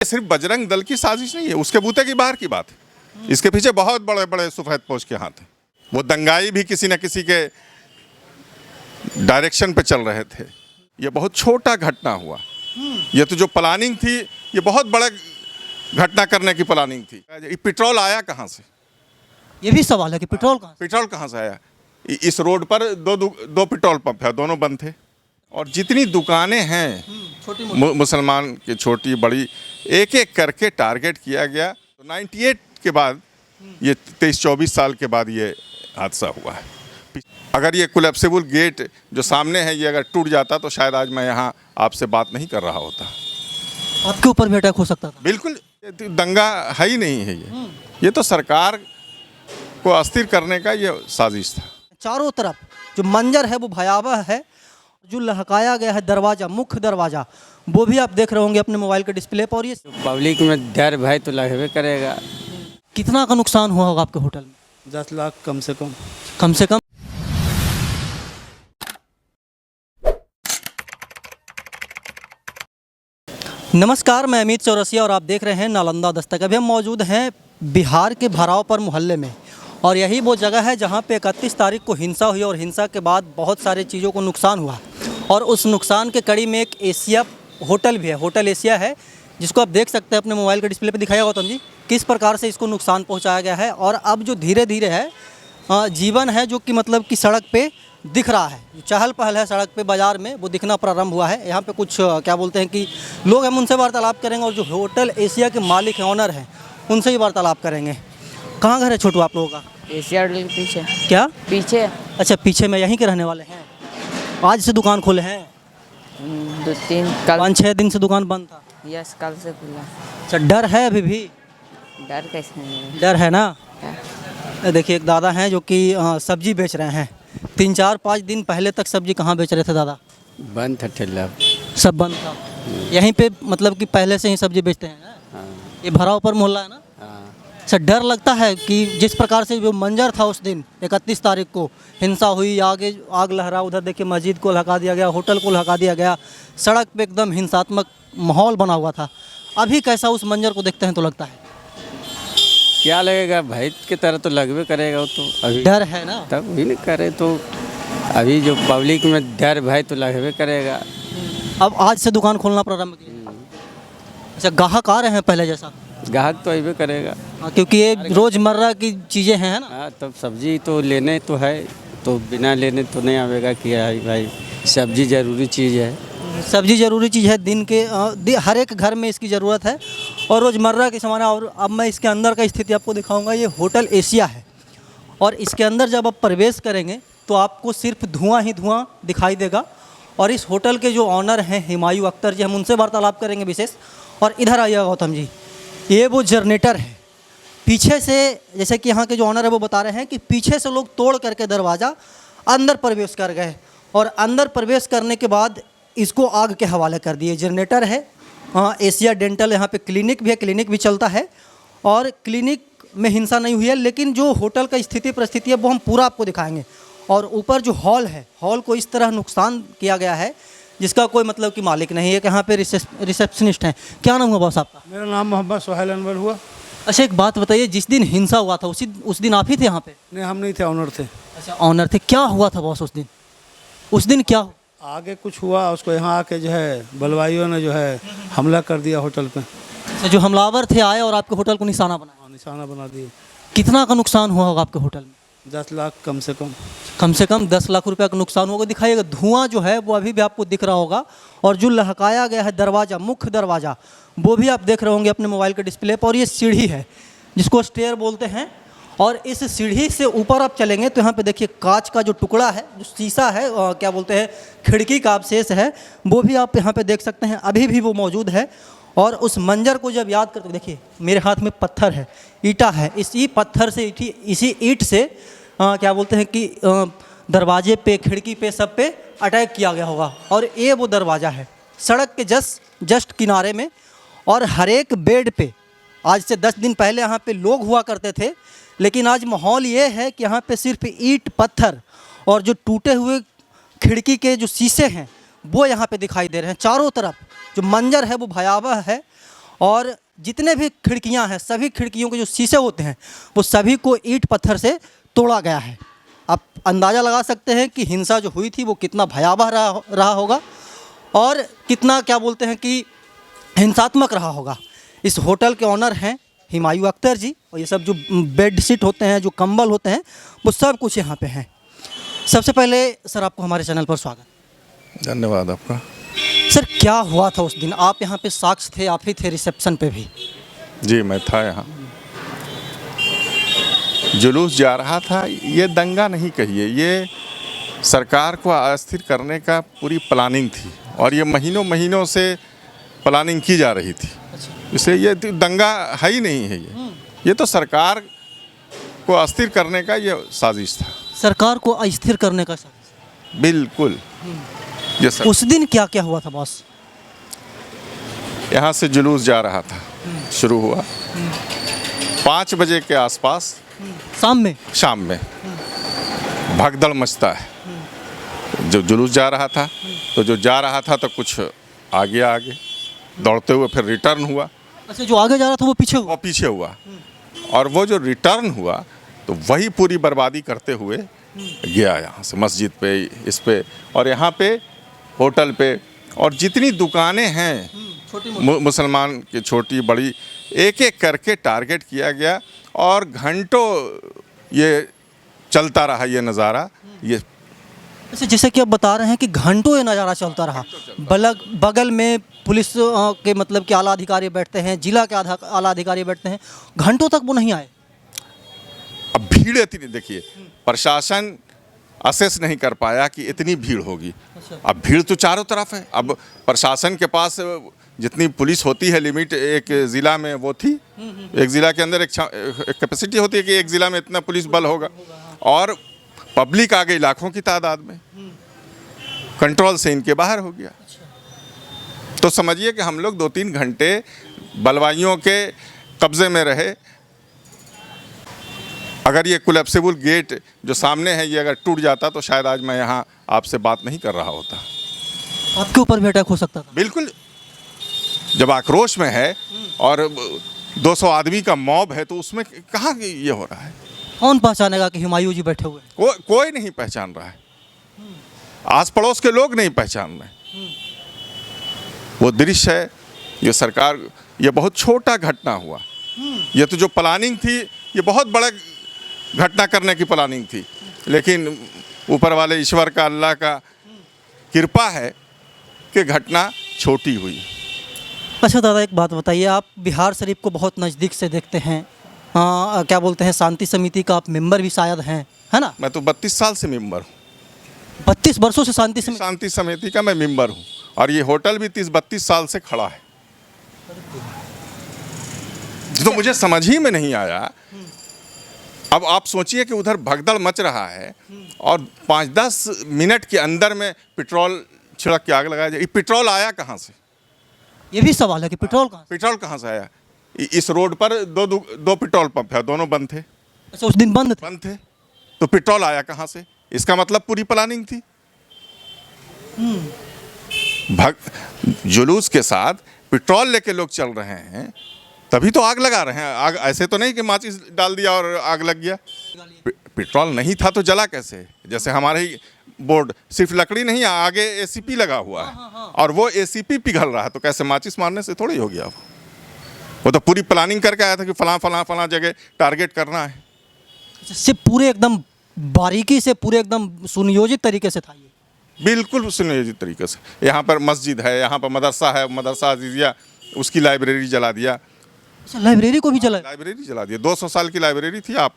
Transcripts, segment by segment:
सिर्फ बजरंग दल की साजिश नहीं है, उसके बूते की बाहर की बात है। इसके पीछे बहुत बड़े बड़े सफेद पोश के हाथ हैं। वो दंगाई भी किसी न किसी के डायरेक्शन पे चल रहे थे। ये बहुत छोटा घटना हुआ। ये तो जो प्लानिंग थी, ये बहुत बड़ा घटना करने की प्लानिंग थी। ये पेट्रोल आया कहाँ से? ये भी सवाल है कि पेट्रोल कहाँ से आया? इस रोड पर दो पेट्रोल पंप है, दोनों बंद थे। और जितनी दुकानें हैं छोटी मुसलमान की, छोटी बड़ी, एक एक करके टारगेट किया गया। तो 98 के बाद, ये 23-24 साल के बाद ये हादसा हुआ है। अगर ये कोलैप्सिबल गेट जो सामने है, ये अगर टूट जाता तो शायद आज मैं यहाँ आपसे बात नहीं कर रहा होता। आपके ऊपर भी अटैक हो सकता था। बिल्कुल, दंगा है ही नहीं है। ये तो सरकार को अस्थिर करने का ये साजिश था। चारों तरफ जो मंजर है वो भयावह है। जो लहकाया गया है दरवाज़ा, मुख्य दरवाज़ा, वो भी आप देख रहे होंगे अपने मोबाइल के डिस्प्ले पर। और ये पब्लिक में डर भय तो लगबे करेगा। कितना का नुकसान हुआ होगा आपके होटल में? 10 लाख कम से कम। कम से कम। नमस्कार, मैं अमित चौरसिया और आप देख रहे हैं नालंदा दस्तक। अभी हम मौजूद हैं बिहार के भरावपर मोहल्ले में, और यही वो जगह है जहां पे 31 तारीख को हिंसा हुई और हिंसा के बाद बहुत सारे चीज़ों को नुकसान हुआ। और उस नुकसान के कड़ी में एक एशिया होटल भी है, होटल एशिया है, जिसको आप देख सकते हैं अपने मोबाइल के डिस्प्ले पे दिखाया गौतम जी, किस प्रकार से इसको नुकसान पहुँचाया गया है। और अब जो धीरे धीरे है जीवन है, जो कि मतलब कि सड़क पे दिख रहा है, जो चहल पहल है सड़क पे, बाज़ार में, वो दिखना प्रारंभ हुआ है। यहाँ पे कुछ क्या बोलते हैं कि लोग, हम उनसे वार्तालाप करेंगे और जो होटल एशिया के मालिक हैं, ऑनर हैं, उनसे ही वार्तालाप करेंगे। कहाँ घर है छोटू आप लोगों का? एशिया होटल के पीछे। क्या पीछे? अच्छा, पीछे में। यहीं के रहने वाले हैं? आज से दुकान खोले हैं? 2-3 कल 5-6 दिन से दुकान बंद था। यस, कल से खुला। अच्छा, डर है अभी भी? डर कैसे नहीं? डर है ना। है। देखिए, एक दादा हैं जो कि सब्जी बेच रहे हैं। 3-4-5 दिन पहले तक सब्जी कहाँ बेच रहे थे दादा? बंद था ठेला, सब बंद था। यहीं पे मतलब कि पहले से ही सब्जी बेचते हैं ना? हाँ। ये भरावपर मोहल्ला है ना? हाँ। अच्छा, डर लगता है कि जिस प्रकार से जो मंजर था उस दिन 31 तारीख को हिंसा हुई, आगे आग लहरा, उधर देखिए मस्जिद को लहका दिया गया, होटल को लहका दिया गया, सड़क पे एकदम हिंसात्मक माहौल बना हुआ था। अभी कैसा उस मंजर को देखते हैं तो लगता है? क्या लगेगा, भय की तरह तो लगबे करेगा। वो तो अभी डर है ना, तब भी नहीं करे तो अभी जो पब्लिक में डर भय तो लगबे करेगा। अब आज से दुकान खोलना प्रारंभ किया। अच्छा, ग्राहक आ रहे हैं पहले जैसा? ग्राहक तो अबे करेगा। हाँ, क्योंकि ये रोज़मर्रा की चीज़ें हैं ना। हाँ, तब सब्जी तो लेने तो है, तो बिना लेने तो नहीं आवेगा कि भाई सब्जी ज़रूरी चीज़ है। सब्जी ज़रूरी चीज़ है, दिन के हर एक घर में इसकी ज़रूरत है और रोज़मर्रा के सामान। और अब मैं इसके अंदर का स्थिति आपको दिखाऊंगा। ये होटल एशिया है और इसके अंदर जब आप प्रवेश करेंगे तो आपको सिर्फ धुआं ही धुआं दिखाई देगा। और इस होटल के जो ऑनर हैं हिमायू अख्तर जी, हम उनसे वार्तालाप करेंगे विशेष। और इधर आइएगा गौतम जी, ये वो जनरेटर है पीछे से, जैसे कि यहाँ के जो ऑनर है वो बता रहे हैं कि पीछे से लोग तोड़ करके दरवाज़ा अंदर प्रवेश कर गए और अंदर प्रवेश करने के बाद इसको आग के हवाले कर दिए। जनरेटर है। एशिया डेंटल यहाँ पे क्लिनिक भी है, क्लिनिक भी चलता है और क्लिनिक में हिंसा नहीं हुई है, लेकिन जो होटल का स्थिति परिस्थिति है वो हम पूरा आपको दिखाएंगे। और ऊपर जो हॉल है, हॉल को इस तरह नुकसान किया गया है जिसका कोई मतलब कि मालिक नहीं है। यहाँ पे रिसेप्शनिस्ट हैं। क्या नाम हुआ बॉस आपका? मेरा नाम मोहम्मद सोहेल अनवर हुआ। अच्छा, एक बात बताइए, जिस दिन हिंसा हुआ था उस दिन आप ही थे यहाँ पे? नहीं, हम नहीं थे, ऑनर थे। अच्छा, ऑनर थे। क्या हुआ था बॉस उस दिन क्या हुआ? आगे कुछ हुआ, उसको यहाँ आके जो है बलवाइयों ने जो है हमला कर दिया होटल पे। अच्छा, जो हमलावर थे आए और आपके होटल को निशाना बनाया? निशाना बना दिए। कितना का नुकसान हुआ होगा आपके होटल में? 10 लाख कम से कम। कम से कम 10 लाख रुपया का नुकसान होगा। दिखाइएगा, धुआं जो है वो अभी भी आपको दिख रहा होगा। और जो लहकाया गया है दरवाज़ा, मुख्य दरवाज़ा, वो भी आप देख रहे होंगे अपने मोबाइल के डिस्प्ले पर। और ये सीढ़ी है जिसको स्टेयर बोलते हैं। और इस सीढ़ी से ऊपर आप चलेंगे तो यहाँ पे देखिए कांच का जो टुकड़ा है, जो शीशा है, क्या बोलते हैं, खिड़की का अवशेष है, वो भी आप यहाँ पे देख सकते हैं, अभी भी वो मौजूद है। और उस मंजर को जब याद करते, देखिए मेरे हाथ में पत्थर है, ईंटा है, इसी पत्थर से इसी ईंट से क्या बोलते हैं कि दरवाजे पे, खिड़की पे, सब पे अटैक किया गया होगा। और ये वो दरवाज़ा है सड़क के जस्ट किनारे में। और हर एक बेड पे, आज से 10 दिन पहले यहाँ पे लोग हुआ करते थे, लेकिन आज माहौल ये है कि यहाँ पे सिर्फ ईंट पत्थर और जो टूटे हुए खिड़की के जो शीशे हैं वो यहाँ पे दिखाई दे रहे हैं। चारों तरफ जो मंजर है वो भयावह है। और जितने भी खिड़कियां हैं, सभी खिड़कियों के जो शीशे होते हैं वो सभी को ईंट पत्थर से तोड़ा गया है। आप अंदाज़ा लगा सकते हैं कि हिंसा जो हुई थी वो कितना भयावह रहा होगा और कितना क्या बोलते हैं कि हिंसात्मक रहा होगा। इस होटल के ऑनर हैं हुमायूं अख्तर जी, और ये सब जो बेड शीट होते हैं, जो कंबल होते हैं, वो सब कुछ यहाँ पे हैं। सबसे पहले सर आपको हमारे चैनल पर स्वागत। धन्यवाद आपका। सर क्या हुआ था उस दिन? आप यहाँ पे साक्ष्य थे, आप ही थे रिसेप्शन पे भी। जी मैं था यहाँ, जुलूस जा रहा था। ये दंगा नहीं कहिए, ये सरकार को अस्थिर करने का पूरी प्लानिंग थी और ये महीनों महीनों से प्लानिंग की जा रही थी। इसलिए ये दंगा है ही नहीं है, ये तो सरकार को अस्थिर करने का ये साजिश था। सरकार को अस्थिर करने का साजिश। बिल्कुल। ये सर उस दिन क्या क्या हुआ था बॉस? यहाँ से जुलूस जा रहा था, शुरू हुआ 5 बजे के आसपास, शाम में भगदड़ मचता है। जो जुलूस जा रहा था तो जो जा रहा था तो कुछ आगे दौड़ते हुए फिर रिटर्न हुआ। अच्छा, जो आगे जा रहा था वो पीछे हुआ? वो पीछे हुआ और वो जो रिटर्न हुआ तो वही पूरी बर्बादी करते हुए गया यहाँ से, मस्जिद पे, इस पे और यहाँ पे होटल पे और जितनी दुकानें हैं मुसलमान की, छोटी बड़ी, एक एक करके टारगेट किया गया और घंटों ये चलता रहा ये नज़ारा। ये अच्छा, जैसे कि आप बता रहे हैं कि घंटों ये नज़ारा चलता रहा, बगल में पुलिस के मतलब कि आला अधिकारी बैठते हैं, जिला के आला अधिकारी बैठते हैं, घंटों तक वो नहीं आए। अब भीड़ इतनी, देखिए प्रशासन असेस नहीं कर पाया कि इतनी भीड़ होगी। अब भीड़ तो चारों तरफ है। अब प्रशासन के पास जितनी पुलिस होती है लिमिट, एक ज़िला में वो थी, एक ज़िला के अंदर एक कैपेसिटी होती है कि एक ज़िला में इतना पुलिस बल होगा और पब्लिक आ गई लाखों की तादाद में, कंट्रोल से इनके बाहर हो गया। तो समझिए कि हम लोग 2-3 घंटे बलवाइयों के कब्ज़े में रहे। अगर ये कोलैप्सिबल गेट जो सामने है ये अगर टूट जाता तो शायद आज मैं यहाँ आपसे बात नहीं कर रहा होता। आपके ऊपर भी अटैक हो सकता था। बिल्कुल। जब आक्रोश में है और 200 आदमी का मॉब है तो उसमें कहाँ ये हो रहा है? कौन पहचानेगा कि हुमायूं जी बैठे हुए? कोई नहीं पहचान रहा है, आस पड़ोस के लोग नहीं पहचान रहे। वो दृश्य है, ये सरकार, ये बहुत छोटा घटना हुआ। ये तो जो प्लानिंग थी ये बहुत बड़ा घटना करने की प्लानिंग थी, लेकिन ऊपर वाले ईश्वर का, अल्लाह का कृपा है कि घटना छोटी हुई। अच्छा दादा, एक बात बताइए, आप बिहार शरीफ को बहुत नज़दीक से देखते हैं, क्या बोलते हैं, शांति समिति का आप मेंबर भी शायद हैं, है ना? मैं तो 32 साल से मेंबर हूँ। 32 वर्षों से शांति समिति का मैं मेंबर हूँ और ये होटल भी 30-32 साल से खड़ा है। तो मुझे समझ ही में नहीं आया। अब आप सोचिए कि उधर भगदड़ मच रहा है और 5-10 मिनट के अंदर में पेट्रोल छिड़क के आग लगाया जाए। पेट्रोल आया कहाँ से? ये भी सवाल है कि पेट्रोल कहाँ से आया? इस रोड पर दो पेट्रोल पंप है, दोनों बंद थे। अच्छा, उस दिन बंद थे तो पेट्रोल आया कहाँ से? इसका मतलब पूरी प्लानिंग थी। जुलूस के साथ पेट्रोल लेके लोग चल रहे हैं तभी तो आग लगा रहे हैं। आग ऐसे तो नहीं कि माचिस डाल दिया और आग लग गया। पेट्रोल नहीं था तो जला कैसे? जैसे हमारे ही बोर्ड सिर्फ लकड़ी नहीं, आगे एसीपी लगा हुआ है और वो एसीपी पिघल रहा है तो कैसे माचिस मारने से थोड़ी हो गया। वो तो पूरी प्लानिंग करके आया था कि फलां जगह टारगेट करना है। से पूरे एकदम बारीकी से, पूरे एकदम सुनियोजित तरीके से था ये। बिल्कुल सुनियोजित तरीके से। यहाँ पर मस्जिद है, यहाँ पर मदरसा है, मदरसा अजीजिया, उसकी लाइब्रेरी जला दिया। अच्छा, लाइब्रेरी को भी जला? लाइब्रेरी जला दिया। 200 साल की लाइब्रेरी थी। आप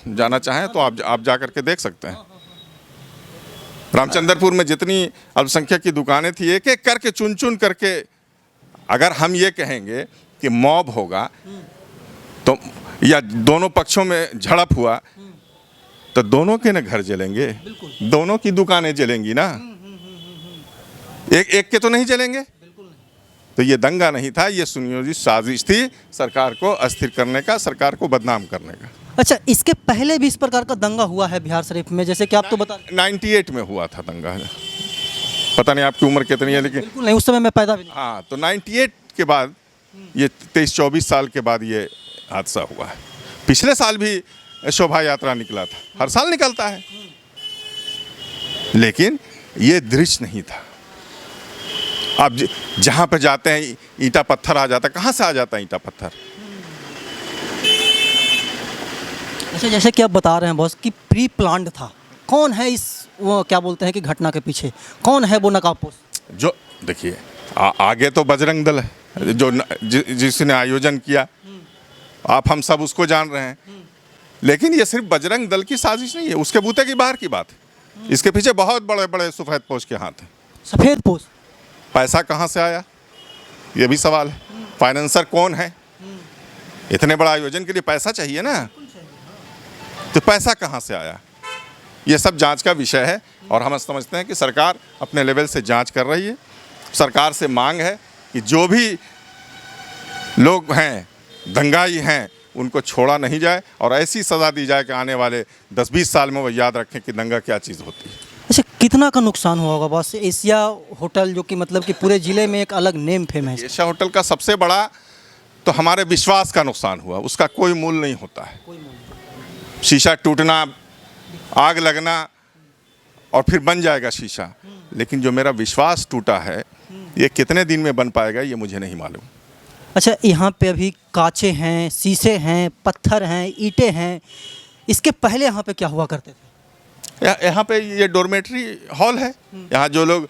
जाना चाहें तो आप जा करके देख सकते हैं। रामचंद्रपुर में जितनी अल्पसंख्यक की दुकानें थी, एक एक करके चुन करके, अगर हम ये कहेंगे कि मॉब होगा तो या दोनों पक्षों में झड़प हुआ तो दोनों के न घर जलेंगे, दोनों की दुकानें जलेंगी ना, एक के तो नहीं जलेंगे। तो ये दंगा नहीं था, ये सुनियोजित साजिश थी सरकार को अस्थिर करने का, सरकार को बदनाम करने का। अच्छा, इसके पहले भी इस प्रकार का दंगा हुआ है बिहार शरीफ में, जैसे कि आप तो बता 98 में हुआ था दंगा। पता नहीं आपकी उम्र कितनी है, लेकिन बिल्कुल नहीं, उस समय मैं पैदा भी नहीं। हाँ, तो 98 के बाद ये 23-24 साल के बाद ये हादसा हुआ है। पिछले साल भी शोभा यात्रा निकला था, हर साल निकलता है, लेकिन ये दृश्य नहीं था। आप जहाँ पर जाते हैं ईंटा पत्थर आ जाता है, कहाँ से आ जाता है ईंटा पत्थर? अच्छा, जैसे कि आप बता रहे हैं बॉस कि प्री प्लान्ड था, कौन है इस वो क्या बोलते हैं कि घटना के पीछे, कौन है वो नकाबपोश? जो देखिए आगे तो बजरंग दल है, जो जिसने आयोजन किया, आप हम सब उसको जान रहे हैं, लेकिन ये सिर्फ बजरंग दल की साजिश नहीं है, उसके बूते की बाहर की बात है। इसके पीछे बहुत बड़े बड़े सफ़ेद पोश के हाथ हैं। सफ़ेद पोश? पैसा कहाँ से आया, ये भी सवाल है। फाइनेंसर कौन है? इतने बड़ा आयोजन के लिए पैसा चाहिए ना, तो पैसा कहाँ से आया? ये सब जांच का विषय है और हम समझते हैं कि सरकार अपने लेवल से जांच कर रही है। सरकार से मांग है कि जो भी लोग हैं, दंगाई हैं, उनको छोड़ा नहीं जाए और ऐसी सज़ा दी जाए कि आने वाले 10-20 साल में वो याद रखें कि दंगा क्या चीज़ होती है। अच्छा, कितना का नुकसान हुआ होगा बॉस? एशिया होटल जो कि मतलब कि पूरे ज़िले में एक अलग नेम फेमस है। एशिया होटल का सबसे बड़ा तो हमारे विश्वास का नुकसान हुआ, उसका कोई मूल नहीं होता है। शीशा टूटना, आग लगना और फिर बन जाएगा शीशा, लेकिन जो मेरा विश्वास टूटा है ये कितने दिन में बन पाएगा ये मुझे नहीं मालूम। अच्छा, यहाँ पे अभी कांचे हैं, शीशे हैं, पत्थर हैं, ईंटें हैं, इसके पहले यहाँ पे क्या हुआ करते थे? यहाँ पे ये डॉर्मेट्री हॉल है। यहाँ जो लोग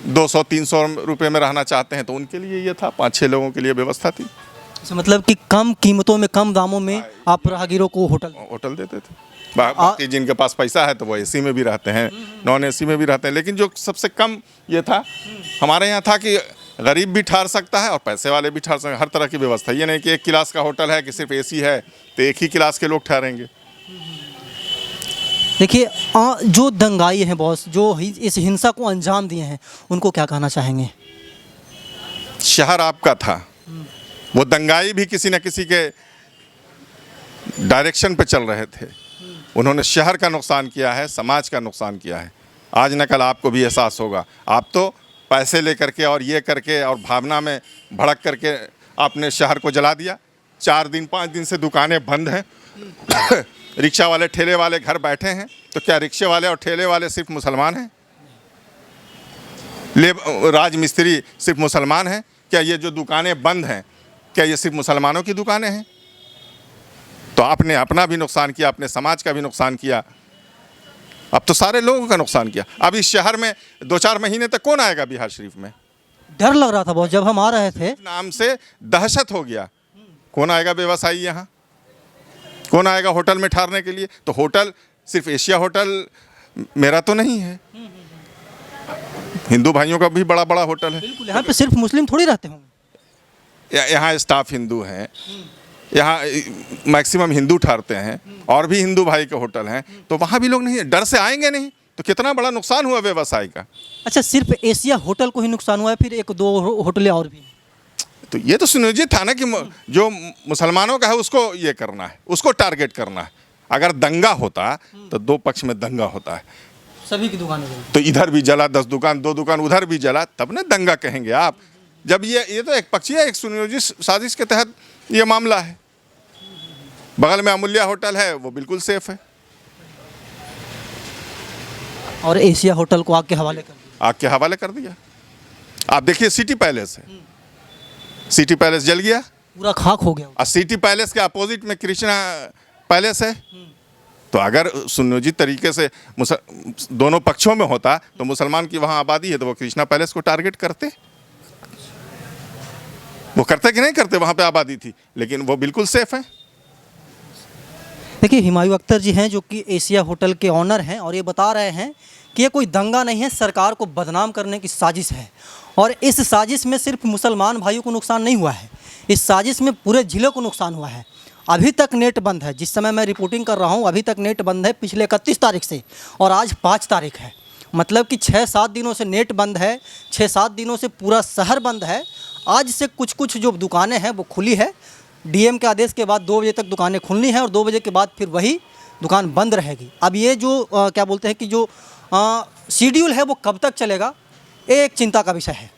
200-300 रुपये में रहना चाहते हैं तो उनके लिए ये था, 5-6 लोगों के लिए व्यवस्था थी। अच्छा, मतलब कि कम कीमतों में, कम दामों में आप राहगीरों को होटल देते थे। बाकी जिनके पास पैसा है तो वो एसी में भी रहते हैं, नॉन एसी में भी रहते हैं, लेकिन जो सबसे कम ये था हमारे यहाँ था कि गरीब भी ठहर सकता है और पैसे वाले भी ठहर सकते हैं, हर तरह की व्यवस्था। ये नहीं कि एक क्लास का होटल है कि सिर्फ एसी है तो एक ही क्लास के लोग ठहरेंगे। देखिए, जो दंगाई हैं बॉस, जो इस हिंसा को अंजाम दिए हैं, उनको क्या कहना चाहेंगे? शहर आपका था, वो दंगाई भी किसी न किसी के डायरेक्शन पे चल रहे थे। उन्होंने शहर का नुकसान किया है, समाज का नुकसान किया है। आज न कल आपको भी एहसास होगा। आप तो पैसे लेकर के और ये करके और भावना में भड़क करके आपने शहर को जला दिया। 4 दिन 5 दिन से दुकानें बंद हैं। रिक्शा वाले ठेले वाले घर बैठे हैं, तो क्या रिक्शे वाले और ठेले वाले सिर्फ मुसलमान हैं? राज मिस्त्री सिर्फ मुसलमान हैं? क्या ये जो दुकानें बंद हैं क्या ये सिर्फ मुसलमानों की दुकानें हैं? तो आपने अपना भी नुकसान किया, अपने समाज का भी नुकसान किया, अब तो सारे लोगों का नुकसान किया। अब इस शहर में 2-4 महीने तक कौन आएगा बिहार शरीफ में? डर लग रहा था बहुत जब हम आ रहे थे, नाम से दहशत हो गया। कौन आएगा व्यवसायी यहाँ? कौन आएगा होटल में ठहरने के लिए? तो होटल सिर्फ एशिया होटल मेरा तो नहीं है, हिंदू भाइयों का भी बड़ा बड़ा होटल है। बिल्कुल, यहाँ पे सिर्फ मुस्लिम थोड़ी रहते होंगे। यहाँ स्टाफ हिंदू हैं, यहाँ मैक्सिमम हिंदू ठहरते हैं और भी हिंदू भाई के होटल हैं, तो वहाँ भी लोग नहीं है, डर से आएंगे नहीं। तो कितना बड़ा नुकसान हुआ व्यवसाय का। अच्छा, सिर्फ एशिया होटल को ही नुकसान हुआ है, फिर 1-2 होटलें और भी? तो ये तो सुनियोजित था ना कि जो मुसलमानों का है उसको ये करना है, उसको टारगेट करना है। अगर दंगा होता तो 2 पक्ष में दंगा होता है, सभी की दुकानें तो इधर भी जला 10 दुकान, 2 दुकान उधर भी जला, तब ना दंगा कहेंगे आप। जब ये तो एक पक्षीय, एक सुनियोजित साजिश के तहत ये मामला है। बगल में अमूल्या होटल है, वो बिल्कुल सेफ है, और एशिया होटल को आग के हवाले कर दिया। आग के हवाले कर दिया। आप देखिए सिटी पैलेस है, सिटी पैलेस जल गया, पूरा खाक हो गया। और सिटी पैलेस के अपोजिट में कृष्णा पैलेस है। तो अगर सुनियोजित तरीके से दोनों पक्षों में होता तो मुसलमान की वहाँ आबादी है तो वो कृष्णा पैलेस को टारगेट करते। वो करते कि नहीं करते, वहाँ पे आबादी थी, लेकिन वो बिल्कुल सेफ है। देखिए, हुमायूं अख्तर जी हैं जो कि एशिया होटल के ऑनर हैं, और ये बता रहे हैं कि ये कोई दंगा नहीं है, सरकार को बदनाम करने की साजिश है। और इस साजिश में सिर्फ मुसलमान भाइयों को नुकसान नहीं हुआ है, इस साजिश में पूरे ज़िले को नुकसान हुआ है। अभी तक नेट बंद है, जिस समय मैं रिपोर्टिंग कर रहा हूँ अभी तक नेट बंद है, पिछले 31 तारीख से, और आज 5 तारीख है। मतलब कि 6-7 दिनों से नेट बंद है, 6-7 दिनों से पूरा शहर बंद है। आज से कुछ जो दुकानें हैं वो खुली है। डीएम के आदेश के बाद 2 बजे तक दुकानें खुलनी है और 2 बजे के बाद फिर वही दुकान बंद रहेगी। अब ये जो क्या बोलते हैं कि जो शेड्यूल है वो कब तक चलेगा, एक चिंता का विषय है।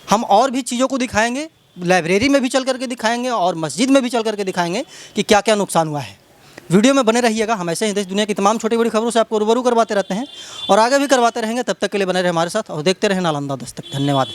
हम और भी चीज़ों को दिखाएंगे, लाइब्रेरी में भी चल करके दिखाएंगे और मस्जिद में भी चल करके दिखाएंगे कि क्या क्या नुकसान हुआ है। वीडियो में बने रहिएगा, हम ऐसे ही देश दुनिया की तमाम छोटी बड़ी खबरों से आपको रूबरू करवाते रहते हैं और आगे भी करवाते रहेंगे। तब तक के लिए बने रहे हमारे साथ और देखते रहें नालंदा दस्तक। धन्यवाद।